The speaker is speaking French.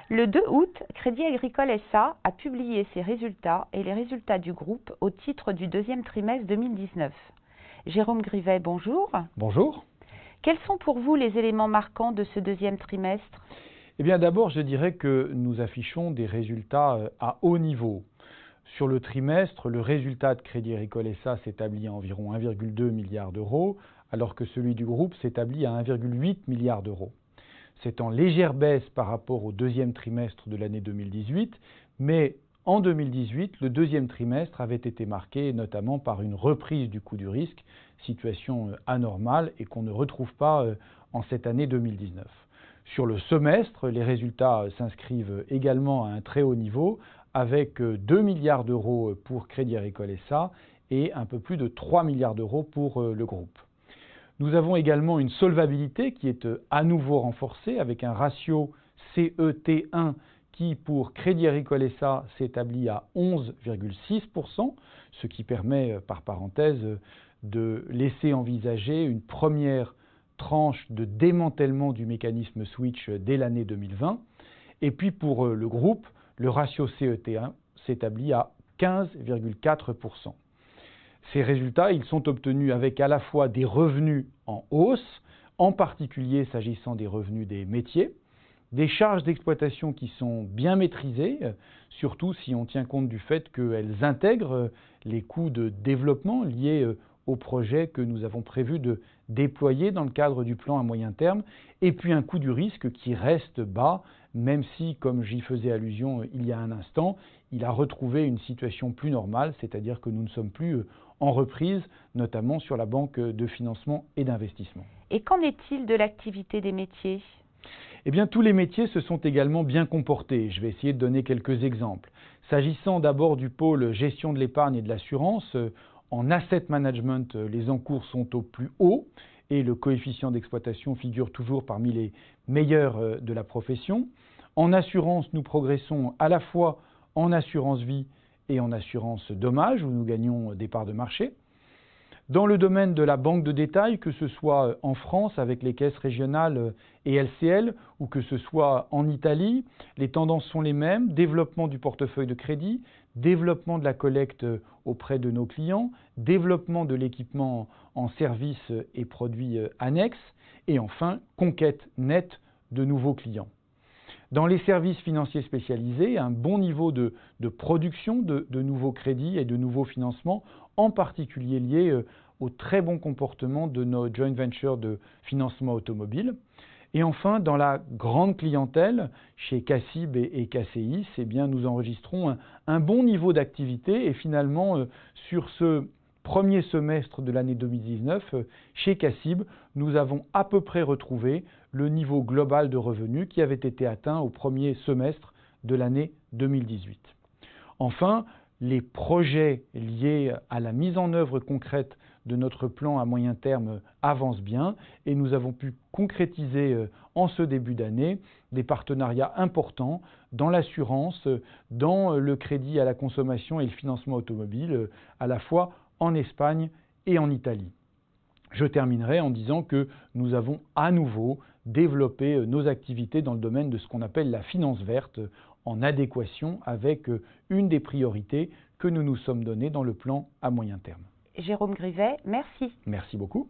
Le 2 août, Crédit Agricole SA a publié ses résultats et les résultats du groupe au titre du deuxième trimestre 2019. Jérôme Grivet, bonjour. Bonjour. Quels sont pour vous les éléments marquants de ce deuxième trimestre? Eh bien d'abord, je dirais que nous affichons des résultats à haut niveau. Sur le trimestre, le résultat de Crédit Agricole SA s'établit à environ 1,2 milliard d'euros, alors que celui du groupe s'établit à 1,8 milliard d'euros. C'est en légère baisse par rapport au deuxième trimestre de l'année 2018, mais en 2018, le deuxième trimestre avait été marqué notamment par une reprise du coût du risque, situation anormale et qu'on ne retrouve pas en cette année 2019. Sur le semestre, les résultats s'inscrivent également à un très haut niveau, avec 2 milliards d'euros pour Crédit Agricole SA et un peu plus de 3 milliards d'euros pour le groupe. Nous avons également une solvabilité qui est à nouveau renforcée avec un ratio CET1 qui, pour Crédit Agricole SA, s'établit à 11,6%, ce qui permet, par parenthèse, de laisser envisager une première tranche de démantèlement du mécanisme switch dès l'année 2020. Et puis pour le groupe, le ratio CET1 s'établit à 15,4%. Ces résultats, ils sont obtenus avec à la fois des revenus en hausse, en particulier s'agissant des revenus des métiers, des charges d'exploitation qui sont bien maîtrisées, surtout si on tient compte du fait qu'elles intègrent les coûts de développement liés au projet que nous avons prévu de déployer dans le cadre du plan à moyen terme, et puis un coût du risque qui reste bas, même si, comme j'y faisais allusion il y a un instant, il a retrouvé une situation plus normale, c'est-à-dire que nous ne sommes plus en reprise, notamment sur la banque de financement et d'investissement. Et qu'en est-il de l'activité des métiers? Eh bien, tous les métiers se sont également bien comportés. Je vais essayer de donner quelques exemples. S'agissant d'abord du pôle gestion de l'épargne et de l'assurance, en asset management, les encours sont au plus haut et le coefficient d'exploitation figure toujours parmi les meilleurs de la profession. En assurance, nous progressons à la fois en assurance vie et en assurance dommages, où nous gagnons des parts de marché. Dans le domaine de la banque de détail, que ce soit en France avec les caisses régionales et LCL, ou que ce soit en Italie, les tendances sont les mêmes: développement du portefeuille de crédit, développement de la collecte auprès de nos clients, développement de l'équipement en services et produits annexes, et enfin, conquête nette de nouveaux clients. Dans les services financiers spécialisés, un bon niveau de production de nouveaux crédits et de nouveaux financements, en particulier liés au très bon comportement de nos joint ventures de financement automobile. Et enfin, dans la grande clientèle, chez CACIB et KCIS, eh bien, nous enregistrons un bon niveau d'activité et finalement, sur ce premier semestre de l'année 2019, chez CACIB, nous avons à peu près retrouvé le niveau global de revenus qui avait été atteint au premier semestre de l'année 2018. Enfin, les projets liés à la mise en œuvre concrète de notre plan à moyen terme avancent bien et nous avons pu concrétiser en ce début d'année des partenariats importants dans l'assurance, dans le crédit à la consommation et le financement automobile, à la fois en Espagne et en Italie. Je terminerai en disant que nous avons à nouveau développé nos activités dans le domaine de ce qu'on appelle la finance verte, en adéquation avec une des priorités que nous nous sommes données dans le plan à moyen terme. Jérôme Grivet, merci. Merci beaucoup.